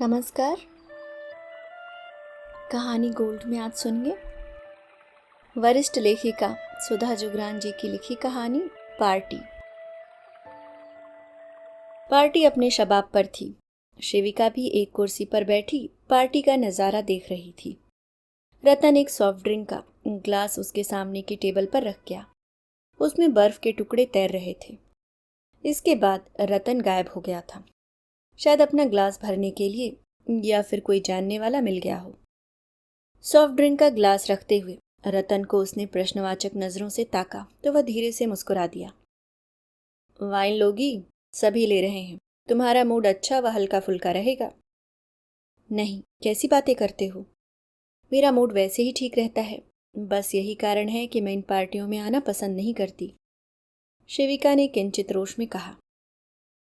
नमस्कार। कहानी गोल्ड में आज सुनिए वरिष्ठ लेखिका सुधा जुगरान जी की लिखी कहानी पार्टी। पार्टी अपने शबाब पर थी। शिविका भी एक कुर्सी पर बैठी पार्टी का नजारा देख रही थी। रतन एक सॉफ्ट ड्रिंक का ग्लास उसके सामने की टेबल पर रख गया। उसमें बर्फ के टुकड़े तैर रहे थे। इसके बाद रतन गायब हो गया था। शायद अपना ग्लास भरने के लिए या फिर कोई जानने वाला मिल गया हो। सॉफ्ट ड्रिंक का ग्लास रखते हुए रतन को उसने प्रश्नवाचक नजरों से ताका तो वह धीरे से मुस्कुरा दिया। वाइन लोगी? सभी ले रहे हैं। तुम्हारा मूड अच्छा व हल्का फुल्का रहेगा। नहीं, कैसी बातें करते हो? मेरा मूड वैसे ही ठीक रहता है। बस यही कारण है कि मैं इन पार्टियों में आना पसंद नहीं करती, शिविका ने किंचित रोष में कहा।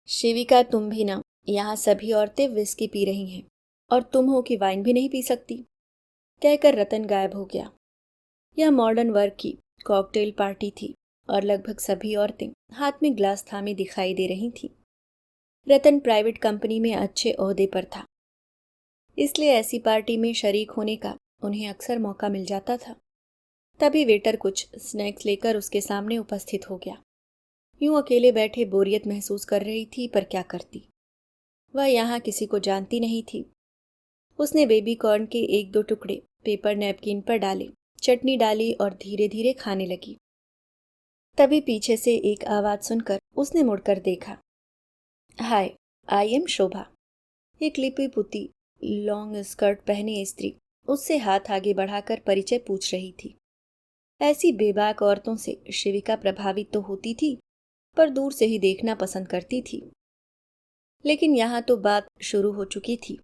शिविका, तुम भी ना। यहाँ सभी औरतें विस्की पी रही हैं और तुम हो कि वाइन भी नहीं पी सकती, कहकर रतन गायब हो गया। यह मॉडर्न वर्ग की कॉकटेल पार्टी थी और लगभग सभी औरतें हाथ में ग्लास थामे दिखाई दे रही थीं। रतन प्राइवेट कंपनी में अच्छे ओहदे पर था, इसलिए ऐसी पार्टी में शरीक होने का उन्हें अक्सर मौका मिल जाता था। तभी वेटर कुछ स्नैक्स लेकर उसके सामने उपस्थित हो गया। यूं अकेले बैठे बोरियत महसूस कर रही थी, पर क्या करती। वह यहाँ किसी को जानती नहीं थी। उसने बेबी कॉर्न के एक दो टुकड़े पेपर नैपकिन पर डाले, चटनी डाली और धीरे धीरे खाने लगी। तभी पीछे से एक आवाज सुनकर उसने मुड़कर देखा। हाय, आई एम शोभा। एक लिपि पुती लॉन्ग स्कर्ट पहने स्त्री उससे हाथ आगे बढ़ाकर परिचय पूछ रही थी। ऐसी बेबाक औरतों से शिविका प्रभावित तो होती थी, पर दूर से ही देखना पसंद करती थी। लेकिन यहाँ तो बात शुरू हो चुकी थी।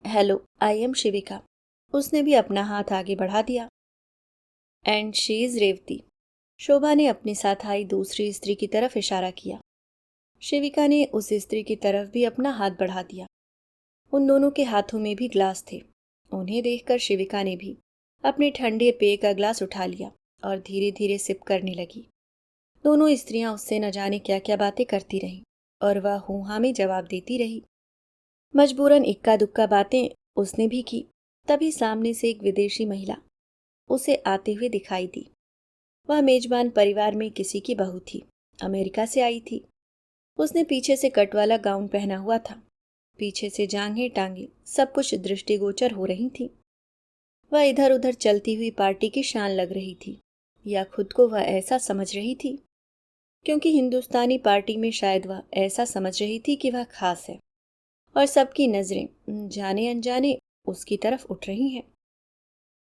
Hello, I am Shivika. उसने भी अपना हाथ आगे बढ़ा दिया। And she is Revati. Shobha ने अपने साथ आई दूसरी स्त्री की तरफ इशारा किया। शिविका ने उस स्त्री की तरफ भी अपना हाथ बढ़ा दिया। उन दोनों के हाथों में भी ग्लास थे। उन्हें देखकर शिविका ने भी अपने ठंडे पेय का ग्लास उठा लिया और धीरे धीरे सिप करने लगी। दोनों स्त्रियां उससे न जाने क्या क्या बातें करती रहीं और वह हूं हां में जवाब देती रही। मजबूरन इक्का दुक्का बातें उसने भी की। तभी सामने से एक विदेशी महिला उसे आते हुए दिखाई दी। वह मेजबान परिवार में किसी की बहू थी, अमेरिका से आई थी। उसने पीछे से कट वाला गाउन पहना हुआ था। पीछे से जांघें टांगे सब कुछ दृष्टिगोचर हो रही थी। वह इधर उधर चलती हुई पार्टी की शान लग रही थी, या खुद को वह ऐसा समझ रही थी, क्योंकि हिंदुस्तानी पार्टी में शायद वह ऐसा समझ रही थी कि वह खास है और सबकी नजरें जाने अनजाने उसकी तरफ उठ रही हैं।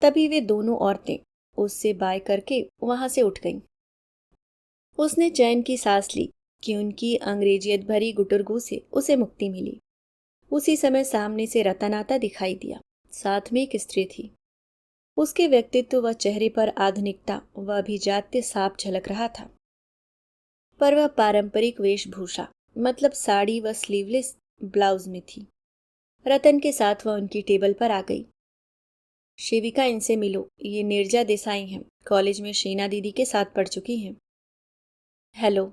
तभी वे दोनों औरतें उससे बाय करके वहां से उठ गईं। उसने चैन की सांस ली कि उनकी अंग्रेजियत भरी गुटुरगू से उसे मुक्ति मिली। उसी समय सामने से रतन आता दिखाई दिया। साथ में एक स्त्री थी। उसके व्यक्तित्व व चेहरे पर आधुनिकता व अभिजात्य साफ झलक रहा था, पर वह पारंपरिक वेशभूषा मतलब साड़ी व स्लीवलेस ब्लाउज में थी। रतन के साथ वह उनकी टेबल पर आ गई। शिविका, इनसे मिलो, ये नीरजा देसाई हैं, कॉलेज में शीना दीदी के साथ पढ़ चुकी हैं। हेलो।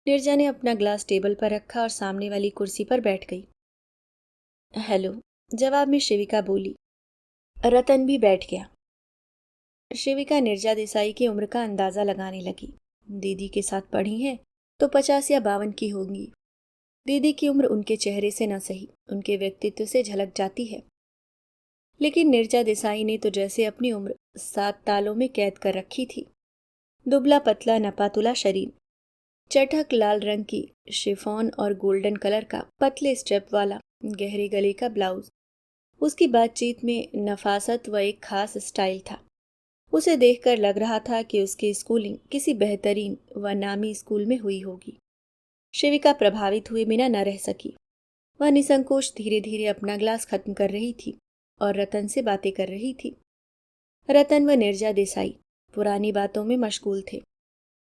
नीरजा ने अपना ग्लास टेबल पर रखा और सामने वाली कुर्सी पर बैठ गई। हेलो, जवाब में शिविका बोली। रतन भी बैठ गया। शिविका नीरजा देसाई की उम्र का अंदाजा लगाने लगी। दीदी के साथ पढ़ी हैं तो 50 या 52 की होंगी। दीदी की उम्र उनके चेहरे से न सही उनके व्यक्तित्व से झलक जाती है। लेकिन नीरजा देसाई ने तो जैसे अपनी उम्र 7 तालों में कैद कर रखी थी। दुबला पतला नपातुला शरीर, चटक लाल रंग की शिफॉन और गोल्डन कलर का पतले स्ट्रेप वाला गहरे गले का ब्लाउज। उसकी बातचीत में नफासत व एक खास स्टाइल था। उसे देखकर लग रहा था कि उसकी स्कूलिंग किसी बेहतरीन व नामी स्कूल में हुई होगी। शिविका प्रभावित हुए बिना न रह सकी। वह निसंकोच धीरे धीरे अपना ग्लास खत्म कर रही थी और रतन से बातें कर रही थी। रतन व नीरजा देसाई पुरानी बातों में मशगूल थे।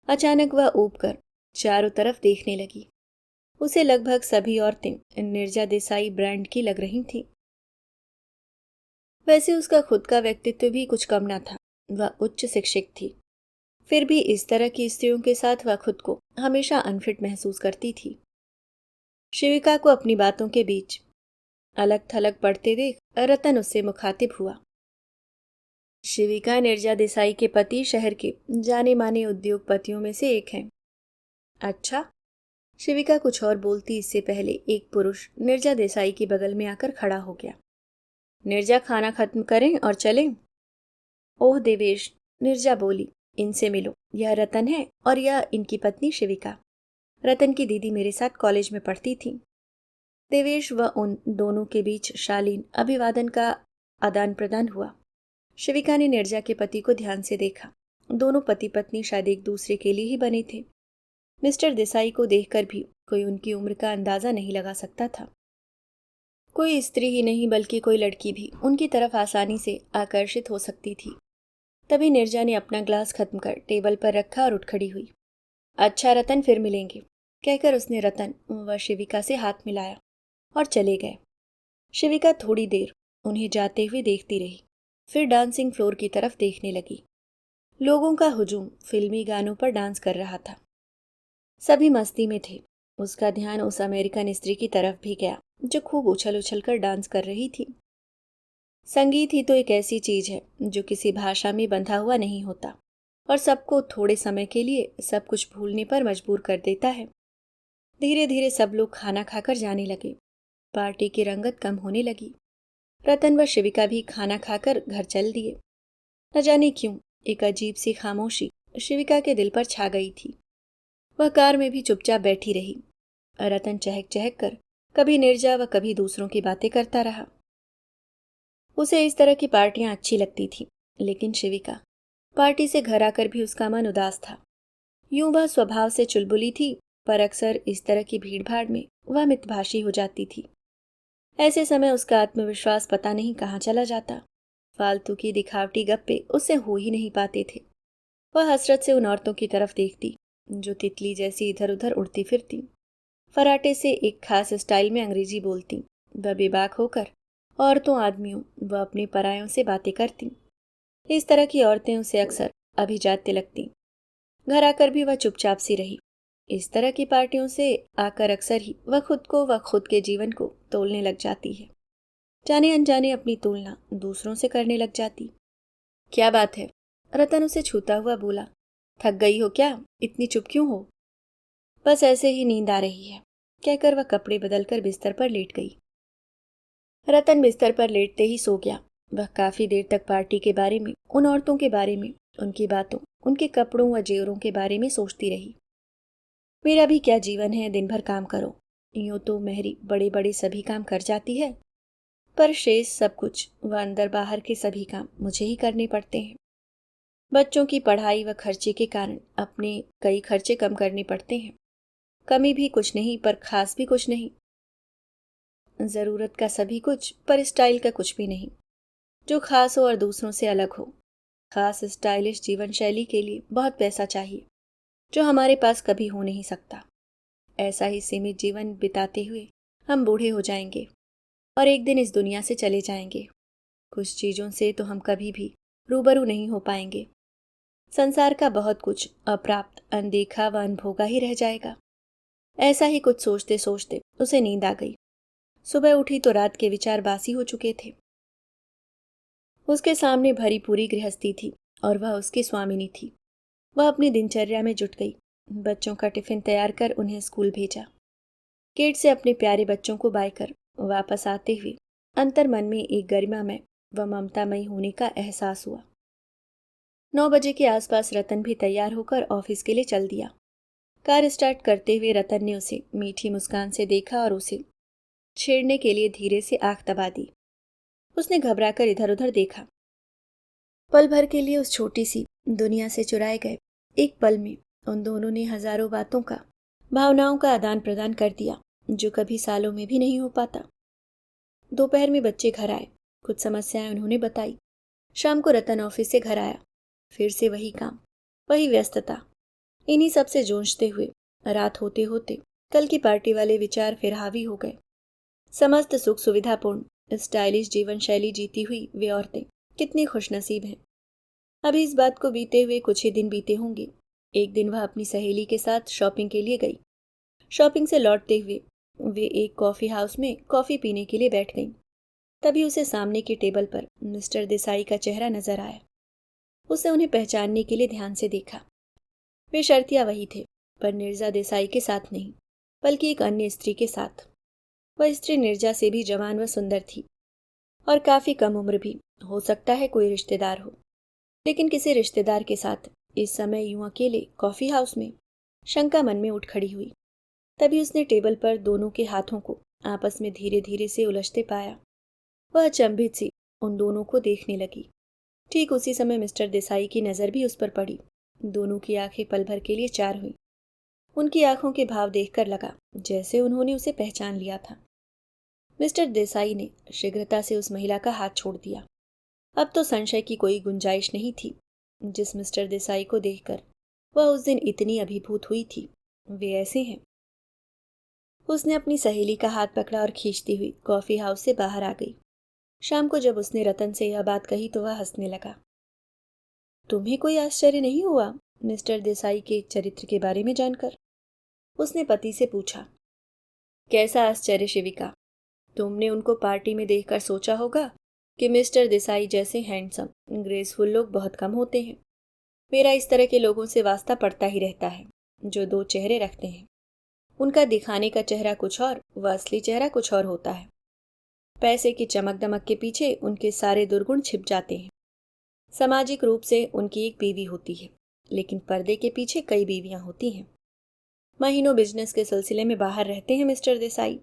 अचानक वह ऊबकर चारों तरफ देखने लगी। उसे लगभग सभी औरतें नीरजा देसाई ब्रांड की लग रही थीं। वैसे उसका खुद का व्यक्तित्व भी कुछ कम न था। वह उच्च शिक्षित थी, फिर भी इस तरह की स्त्रियों के साथ वह खुद को हमेशा अनफिट महसूस करती थी। शिविका को अपनी बातों के बीच अलग थलग पढ़ते देख रतन उससे मुखातिब हुआ। शिविका निर्जा देसाई के पति शहर के जाने माने उद्योगपतियों में से एक हैं। अच्छा। शिविका कुछ और बोलती इससे पहले एक पुरुष निर्जा देसाई के बगल में आकर खड़ा हो गया। निर्जा, खाना खत्म करें और चलें? ओह देवेश, निर्जा बोली, इनसे मिलो, यह रतन है और यह इनकी पत्नी शिविका। रतन की दीदी मेरे साथ कॉलेज में पढ़ती थी। देवेश व उन दोनों के बीच शालीन अभिवादन का आदान प्रदान हुआ। शिविका ने निर्जा के पति को ध्यान से देखा। दोनों पति पत्नी शायद एक दूसरे के लिए ही बने थे। मिस्टर देसाई को देखकर भी कोई उनकी उम्र का अंदाजा नहीं लगा सकता था। कोई स्त्री ही नहीं बल्कि कोई लड़की भी उनकी तरफ आसानी से आकर्षित हो सकती थी। तभी निर्जा ने अपना ग्लास खत्म कर टेबल पर रखा और उठ खड़ी हुई। अच्छा रतन, फिर मिलेंगे, कहकर उसने रतन व शिविका से हाथ मिलाया और चले गए। शिविका थोड़ी देर उन्हें जाते हुए देखती रही, फिर डांसिंग फ्लोर की तरफ देखने लगी। लोगों का हुजूम फिल्मी गानों पर डांस कर रहा था। सभी मस्ती में थे। उसका ध्यान उस अमेरिकन स्त्री की तरफ भी गया जो खूब उछल उछल कर डांस कर रही थी। संगीत ही तो एक ऐसी चीज है जो किसी भाषा में बंधा हुआ नहीं होता और सबको थोड़े समय के लिए सब कुछ भूलने पर मजबूर कर देता है। धीरे धीरे सब लोग खाना खाकर जाने लगे। पार्टी की रंगत कम होने लगी। रतन व शिविका भी खाना खाकर घर चल दिए। न जाने क्यों एक अजीब सी खामोशी शिविका के दिल पर छा गई थी। वह कार में भी चुपचाप बैठी रही। रतन चहक चहक कर कभी निर्जा व कभी दूसरों की बातें करता रहा। उसे इस तरह की पार्टियां अच्छी लगती थीं, लेकिन शिविका पार्टी से घर आकर भी उसका मन उदास था। यूं वह स्वभाव से चुलबुली थी, पर अक्सर इस तरह की भीड़भाड़ में वह मितभाषी हो जाती थी। ऐसे समय उसका आत्मविश्वास पता नहीं कहाँ चला जाता। फालतू की दिखावटी गप्पे उससे हो ही नहीं पाते थे। वह हसरत से उन औरतों की तरफ देखती जो तितली जैसी इधर उधर उड़ती फिरती, फराटे से एक खास स्टाइल में अंग्रेजी बोलती। वह बेबाक होकर औरतों, आदमियों व अपने परायों से बातें करती। इस तरह की औरतें उसे अक्सर अभिजात्य लगती। घर आकर भी वह चुपचाप सी रही। इस तरह की पार्टियों से आकर अक्सर ही वह खुद को व खुद के जीवन को तोलने लग जाती है। जाने अनजाने अपनी तुलना दूसरों से करने लग जाती। क्या बात है? रतन उसे छूता हुआ बोला। थक गई हो क्या? इतनी चुप क्यों हो? बस ऐसे ही नींद आ रही है, कहकर वह कपड़े बदलकर बिस्तर पर लेट गई। रतन बिस्तर पर लेटते ही सो गया। वह काफी देर तक पार्टी के बारे में, उन औरतों के बारे में, उनकी बातों, उनके कपड़ों व जेवरों के बारे में सोचती रही। मेरा भी क्या जीवन है, दिन भर काम करो। यूं तो मेहरी बड़े बड़े सभी काम कर जाती है, पर शेष सब कुछ व अंदर बाहर के सभी काम मुझे ही करने पड़ते हैं। बच्चों की पढ़ाई व खर्चे के कारण अपने कई खर्चे कम करने पड़ते हैं। कमी भी कुछ नहीं, पर खास भी कुछ नहीं। जरूरत का सभी कुछ, पर स्टाइल का कुछ भी नहीं जो खास हो और दूसरों से अलग हो। खास स्टाइलिश जीवन शैली के लिए बहुत पैसा चाहिए जो हमारे पास कभी हो नहीं सकता। ऐसा ही सीमित जीवन बिताते हुए हम बूढ़े हो जाएंगे और एक दिन इस दुनिया से चले जाएंगे। कुछ चीजों से तो हम कभी भी रूबरू नहीं हो पाएंगे। संसार का बहुत कुछ अप्राप्त, अनदेखा व अनभोगा ही रह जाएगा। ऐसा ही कुछ सोचते सोचते उसे नींद आ गई। सुबह उठी तो रात के विचार बासी हो चुके थे। उसके सामने भरी पूरी गृहस्थी थी और वह उसकी स्वामिनी थी। वह अपनी दिनचर्या में जुट गई। बच्चों का टिफिन तैयार कर उन्हें स्कूल भेजा। गेट से अपने प्यारे बच्चों को बाय कर वापस आते हुए अंतर मन में एक गरिमामय व ममतामयी होने का एहसास हुआ। 9 बजे के आसपास रतन भी तैयार होकर ऑफिस के लिए चल दिया। कार स्टार्ट करते हुए रतन ने उसे मीठी मुस्कान से देखा और उसे छेड़ने के लिए धीरे से आंख दबा दी। उसने घबराकर इधर उधर देखा। पल भर के लिए उस छोटी सी दुनिया से चुराए गए एक पल में उन दोनों ने हजारों बातों का, भावनाओं का आदान प्रदान कर दिया जो कभी सालों में भी नहीं हो पाता। दोपहर में बच्चे घर आए। कुछ समस्याएं उन्होंने बताई। शाम को रतन ऑफिस से घर आया। फिर से वही काम, वही व्यस्तता। इन्हीं सब से जूझते हुए रात होते होते कल की पार्टी वाले विचार फिर हावी हो गए। समस्त सुख सुविधापूर्ण स्टाइलिश जीवन शैली जीती हुई वे औरतें कितनी खुशनसीब हैं। अभी इस बात को बीते हुए कुछ ही दिन बीते होंगे। एक दिन वह अपनी सहेली के साथ शॉपिंग के लिए गई। शॉपिंग से लौटते हुए वे एक कॉफ़ी हाउस में कॉफ़ी पीने के लिए बैठ गईं। तभी उसे सामने की टेबल पर मिस्टर देसाई का चेहरा नजर आया। उसे उन्हें पहचानने के लिए ध्यान से देखा। वे शर्तिया वही थे, पर निर्जा देसाई के साथ नहीं, बल्कि एक अन्य स्त्री के साथ। वह स्त्री निर्जा से भी जवान व सुंदर थी और काफी कम उम्र भी। हो सकता है कोई रिश्तेदार हो, लेकिन किसी रिश्तेदार के साथ इस समय यूं अकेले कॉफी हाउस में, शंका मन में उठ खड़ी हुई। तभी उसने टेबल पर दोनों के हाथों को आपस में धीरे धीरे से उलझते पाया। वह अचंभित सी उन दोनों को देखने लगी। ठीक उसी समय मिस्टर देसाई की नजर भी उस पर पड़ी। दोनों की आंखें पल भर के लिए चार हुई। उनकी आंखों के भाव देखकर लगा जैसे उन्होंने उसे पहचान लिया था। मिस्टर देसाई ने शीघ्रता से उस महिला का हाथ छोड़ दिया। अब तो संशय की कोई गुंजाइश नहीं थी। जिस मिस्टर देसाई को देखकर वह उस दिन इतनी अभिभूत हुई थी, वे ऐसे हैं। उसने अपनी सहेली का हाथ पकड़ा और खींचती हुई कॉफी हाउस से बाहर आ गई। शाम को जब उसने रतन से यह बात कही तो वह हंसने लगा। तुम्हें कोई आश्चर्य नहीं हुआ मिस्टर देसाई के चरित्र के बारे में जानकर? उसने पति से पूछा। कैसा आश्चर्य शिविका? तुमने उनको पार्टी में देखकर सोचा होगा कि मिस्टर देसाई जैसे हैंडसम ग्रेसफुल लोग बहुत कम होते हैं। मेरा इस तरह के लोगों से वास्ता पड़ता ही रहता है, जो दो चेहरे रखते हैं। उनका दिखाने का चेहरा कुछ और, व असली चेहरा कुछ और होता है। पैसे की चमक दमक के पीछे उनके सारे दुर्गुण छिप जाते हैं। सामाजिक रूप से उनकी एक बीवी होती है, लेकिन पर्दे के पीछे कई बीवियां होती हैं। महीनों बिजनेस के सिलसिले में बाहर रहते हैं मिस्टर देसाई।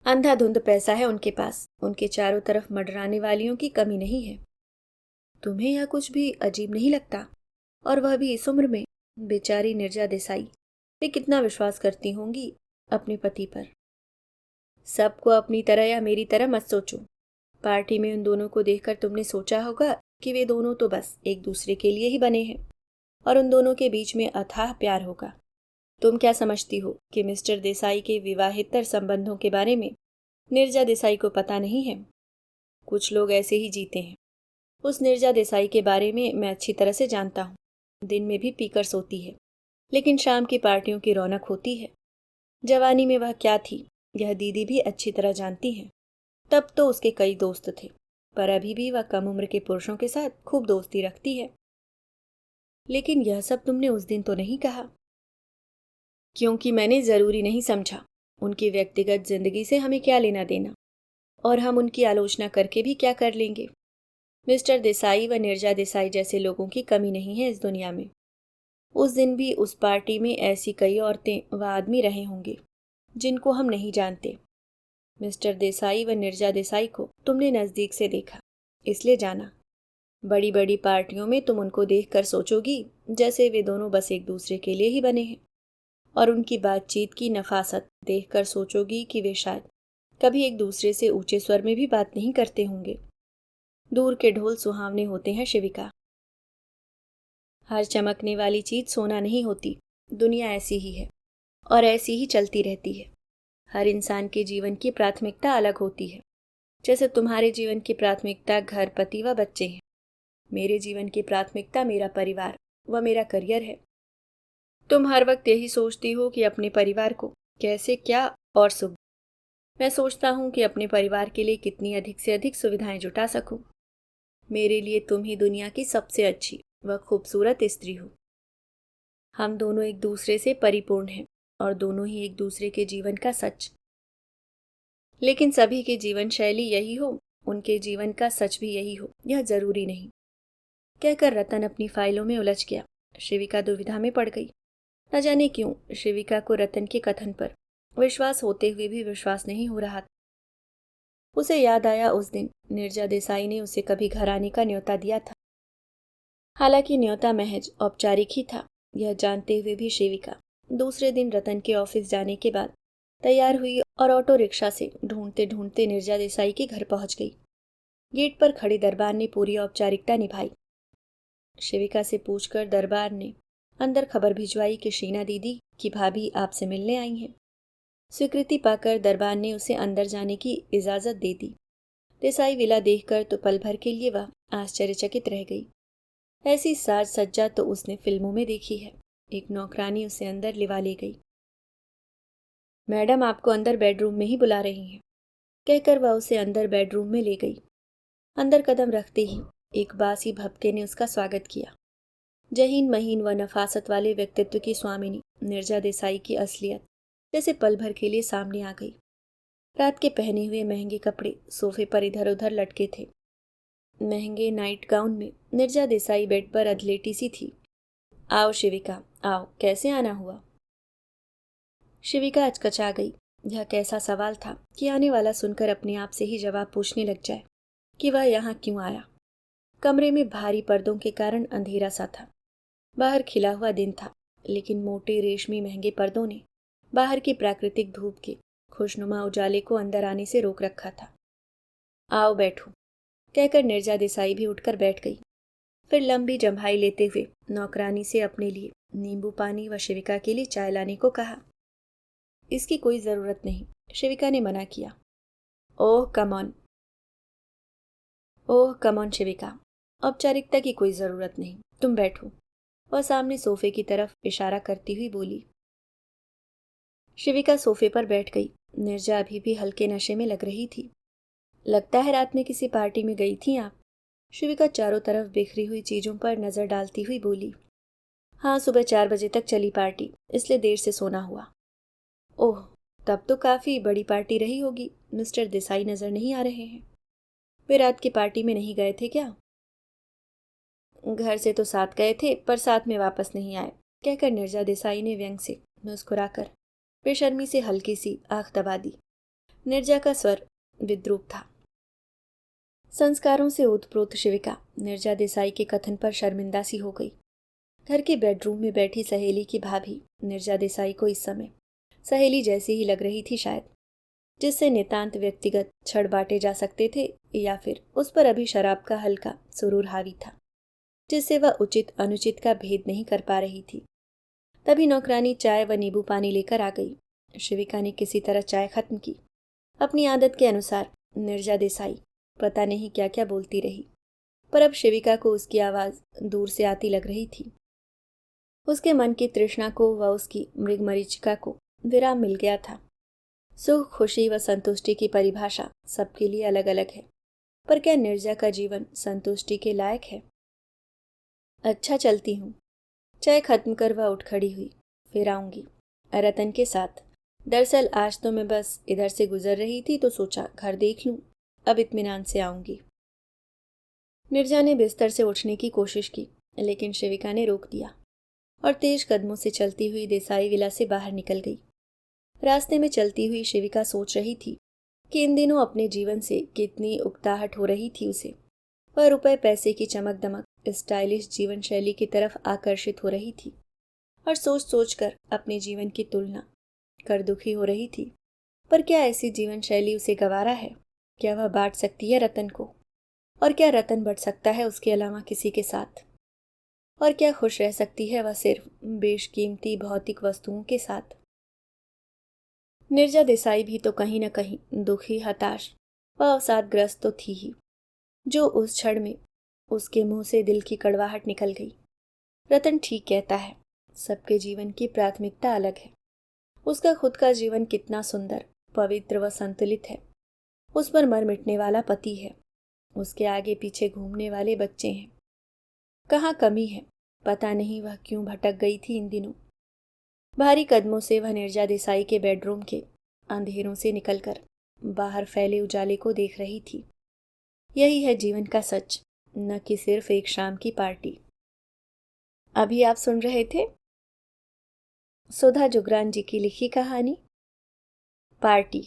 अंधाधुंध पैसा है उनके पास। उनके चारों तरफ मंडराने वालियों की कमी नहीं है। तुम्हें यह कुछ भी अजीब नहीं लगता? और वह भी इस उम्र में। बेचारी निर्जा देसाई, वे कितना विश्वास करती होंगी अपने पति पर। सबको अपनी तरह या मेरी तरह मत सोचो। पार्टी में उन दोनों को देखकर तुमने सोचा होगा कि वे दोनों तो बस एक दूसरे के लिए ही बने हैं और उन दोनों के बीच में अथाह प्यार होगा। तुम क्या समझती हो कि मिस्टर देसाई के विवाहेतर संबंधों के बारे में निर्जा देसाई को पता नहीं है? कुछ लोग ऐसे ही जीते हैं। उस निर्जा देसाई के बारे में मैं अच्छी तरह से जानता हूँ। दिन में भी पीकर सोती है, लेकिन शाम की पार्टियों की रौनक होती है। जवानी में वह क्या थी, यह दीदी भी अच्छी तरह जानती है। तब तो उसके कई दोस्त थे, पर अभी भी वह कम उम्र के पुरुषों के साथ खूब दोस्ती रखती है। लेकिन यह सब तुमने उस दिन तो नहीं कहा। क्योंकि मैंने जरूरी नहीं समझा। उनकी व्यक्तिगत जिंदगी से हमें क्या लेना देना, और हम उनकी आलोचना करके भी क्या कर लेंगे। मिस्टर देसाई व निर्जा देसाई जैसे लोगों की कमी नहीं है इस दुनिया में। उस दिन भी उस पार्टी में ऐसी कई औरतें व आदमी रहे होंगे जिनको हम नहीं जानते। मिस्टर देसाई व निर्जा देसाई को तुमने नजदीक से देखा, इसलिए जाना। बड़ी बड़ी पार्टियों में तुम उनको देखकर सोचोगी जैसे वे दोनों बस एक दूसरे के लिए ही बने हैं, और उनकी बातचीत की नफासत देखकर सोचोगी कि वे शायद कभी एक दूसरे से ऊंचे स्वर में भी बात नहीं करते होंगे। दूर के ढोल सुहावने होते हैं शिविका। हर चमकने वाली चीज सोना नहीं होती। दुनिया ऐसी ही है और ऐसी ही चलती रहती है। हर इंसान के जीवन की प्राथमिकता अलग होती है। जैसे तुम्हारे जीवन की प्राथमिकता घर, पति व बच्चे हैं, मेरे जीवन की प्राथमिकता मेरा परिवार व मेरा करियर है। तुम हर वक्त यही सोचती हो कि अपने परिवार को कैसे क्या और सुख। मैं सोचता हूँ कि अपने परिवार के लिए कितनी अधिक से अधिक सुविधाएं जुटा सकूं। मेरे लिए तुम ही दुनिया की सबसे अच्छी व खूबसूरत स्त्री हो। हम दोनों एक दूसरे से परिपूर्ण हैं और दोनों ही एक दूसरे के जीवन का सच। लेकिन सभी की जीवन शैली यही हो, उनके जीवन का सच भी यही हो, यह जरूरी नहीं। कहकर रतन अपनी फाइलों में उलझ गया। शिविका दुविधा में पड़ गई। न जाने क्यों शिविका को रतन के कथन पर विश्वास होते हुए भी विश्वास नहीं हो रहा था। उसे याद आया उस दिन निर्जा देसाई ने उसे कभी घर आने का न्योता दिया था। हालांकि न्योता महज औपचारिक ही था, यह जानते हुए भी शिविका दूसरे दिन रतन के ऑफिस जाने के बाद तैयार हुई और ऑटो रिक्शा से ढूंढते ढूंढते निर्जा देसाई के घर पहुंच गई। गेट पर खड़ी दरबार ने पूरी औपचारिकता निभाई। शिविका से पूछकर दरबार ने अंदर खबर भिजवाई कि शीना दीदी की भाभी आपसे मिलने आई हैं। स्वीकृति पाकर दरबार ने उसे अंदर जाने की इजाजत दे दी। देसाई विला देखकर तो पल भर के लिए वह आश्चर्यचकित रह गई। ऐसी साज सज्जा तो उसने फिल्मों में देखी है। एक नौकरानी उसे अंदर लिवा ले गई। मैडम आपको अंदर बेडरूम में ही बुला रही हैं, कहकर वह उसे अंदर बेडरूम में ले गई। अंदर कदम रखते ही एक बासी भपके ने उसका स्वागत किया। जहीन महीन व नफासत वाले व्यक्तित्व की स्वामिनी निर्जा देसाई की असलियत जैसे पल भर के लिए सामने आ गई। रात के पहने हुए महंगे कपड़े सोफे पर इधर उधर लटके थे। महंगे नाइट गाउन में निर्जा देसाई बेड पर अधलेटी सी थी। आओ शिविका, आओ, कैसे आना हुआ? शिविका अचकचा गई। यह कैसा सवाल था कि आने वाला सुनकर अपने आप से ही जवाब पूछने लग जाए कि वह यहाँ क्यों आया। कमरे में भारी पर्दों के कारण अंधेरा सा था। बाहर खिला हुआ दिन था, लेकिन मोटे रेशमी महंगे पर्दों ने बाहर की प्राकृतिक धूप के खुशनुमा उजाले को अंदर आने से रोक रखा था। आओ बैठो, कहकर निर्जा देसाई भी उठकर बैठ गई। फिर लंबी जम्हाई लेते हुए नौकरानी से अपने लिए नींबू पानी व शिविका के लिए चाय लाने को कहा। इसकी कोई जरूरत नहीं, शिविका ने मना किया। ओह कम ऑन शिविका, औपचारिकता की कोई जरूरत नहीं, तुम बैठो। वह सामने सोफे की तरफ इशारा करती हुई बोली। शिविका सोफे पर बैठ गई। निर्जा अभी भी हल्के नशे में लग रही थी। लगता है रात में किसी पार्टी में गई थी आप? शिविका चारों तरफ बिखरी हुई चीजों पर नजर डालती हुई बोली। हाँ, सुबह 4 बजे तक चली पार्टी, इसलिए देर से सोना हुआ। ओह, तब तो काफी बड़ी पार्टी रही होगी। मिस्टर देसाई नजर नहीं आ रहे हैं। वे रात की पार्टी में नहीं गए थे क्या? घर से तो साथ गए थे, पर साथ में वापस नहीं आए, कहकर निर्जा देसाई ने व्यंग से मुस्कुराकर बेशर्मी से हल्की सी आंख दबा दी। निर्जा का स्वर विद्रूप था। संस्कारों से ओतप्रोत शिविका निर्जा देसाई के कथन पर शर्मिंदा सी हो गई। घर के बेडरूम में बैठी सहेली की भाभी निर्जा देसाई को इस समय सहेली जैसी ही लग रही थी शायद, जिससे नितांत व्यक्तिगत छड़ बांटे जा सकते थे, या फिर उस पर अभी शराब का हल्का सुरूर हावी था, जिससे वह उचित अनुचित का भेद नहीं कर पा रही थी। तभी नौकरानी चाय व नींबू पानी लेकर आ गई। शिविका ने किसी तरह चाय खत्म की। अपनी आदत के अनुसार निर्जा देसाई पता नहीं क्या क्या बोलती रही, पर अब शिविका को उसकी आवाज दूर से आती लग रही थी। उसके मन की तृष्णा को व उसकी मृगमरीचिका को विराम मिल गया था। सुख, खुशी व संतुष्टि की परिभाषा सबके लिए अलग अलग है, पर क्या निर्जा का जीवन संतुष्टि के लायक है? अच्छा, चलती हूँ। चाय खत्म कर वह उठ खड़ी हुई। फिर आऊंगी रतन के साथ। दरअसल आज तो मैं बस इधर से गुजर रही थी तो सोचा घर देख लूं, अब इत्मीनान से आऊंगी। निर्जा ने बिस्तर से उठने की कोशिश की, लेकिन शिविका ने रोक दिया और तेज कदमों से चलती हुई देसाई विला से बाहर निकल गई। रास्ते में चलती हुई शिविका सोच रही थी कि इन दिनों अपने जीवन से कितनी उकताहट हो रही थी उसे। वह रुपए पैसे की चमक दमक स्टाइलिश जीवन शैली की तरफ आकर्षित हो रही थी और सोच सोच कर अपने जीवन की तुलना कर दुखी हो रही थी। पर क्या ऐसी जीवन शैली उसे गवारा है? क्या वह बांट सकती है रतन को? और क्या रतन बढ़ सकता है उसके अलावा किसी के साथ? और क्या खुश रह सकती है वह सिर्फ बेशकीमती भौतिक वस्तुओं के साथ? निर्जा देसाई भी तो कहीं न कहीं दुखी, हताश व अवसादग्रस्त तो थी ही, जो उस क्षण में उसके मुंह से दिल की कड़वाहट निकल गई। रतन ठीक कहता है, सबके जीवन की प्राथमिकता अलग है। उसका खुद का जीवन कितना सुंदर, पवित्र व संतुलित है। उस पर मर मिटने वाला पति है, उसके आगे पीछे घूमने वाले बच्चे हैं। कहाँ कमी है, पता नहीं वह क्यों भटक गई थी इन दिनों। भारी कदमों से वह निर्जा देसाई के बेडरूम के अंधेरों से निकलकर बाहर फैले उजाले को देख रही थी। यही है जीवन का सच, न कि सिर्फ एक शाम की पार्टी। अभी आप सुन रहे थे सुधा जुगरान जी की लिखी कहानी पार्टी।